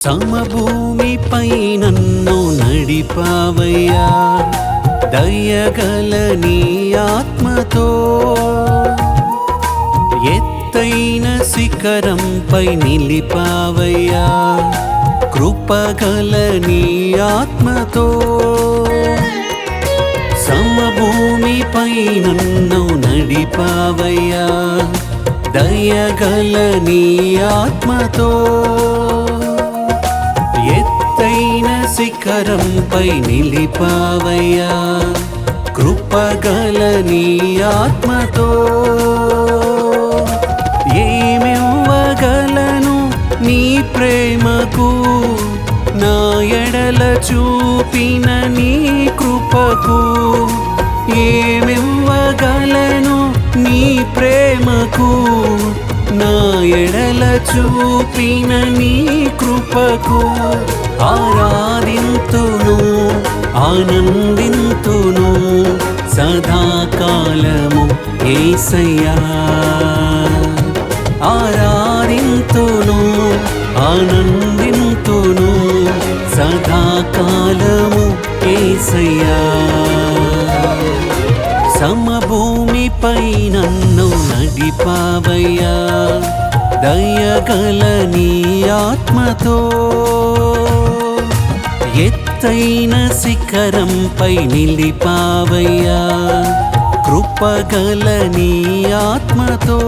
సమభూమిపై నన్ను నడిపావయ్యా, దయగల నీ ఆత్మతో ఎత్తైన శిఖరంపై నిలిపావయ్యా, కృపగల నీ ఆత్మతో సమభూమిపై నన్ను నడిపావయ్యా, దయగల నీ ఆత్మతో ఎత్తైన శిఖరంపై నిలిపావయ్యా, కృపగల నీ ఆత్మతో ఏమివ్వగలను నీ ప్రేమకు, నా ఎడల చూపిన నీ కృపకు. ఏమివ్వగలను నీ ప్రేమకు, నా ఎడల చూపిన నీ కృపకు. ఆరాధింతును ఆనందింతును సదాకాలము యేసయ్యా, ఆరాధింతును ఆనందింతును సదాకాలము యేసయ్యా. సమభూమిపై నన్ను నడిపావయ్యా, దయగల నీ ఆత్మతో ఎత్తైన శిఖరంపై నిలిపావయ్యా, కృపగల నీ ఆత్మతో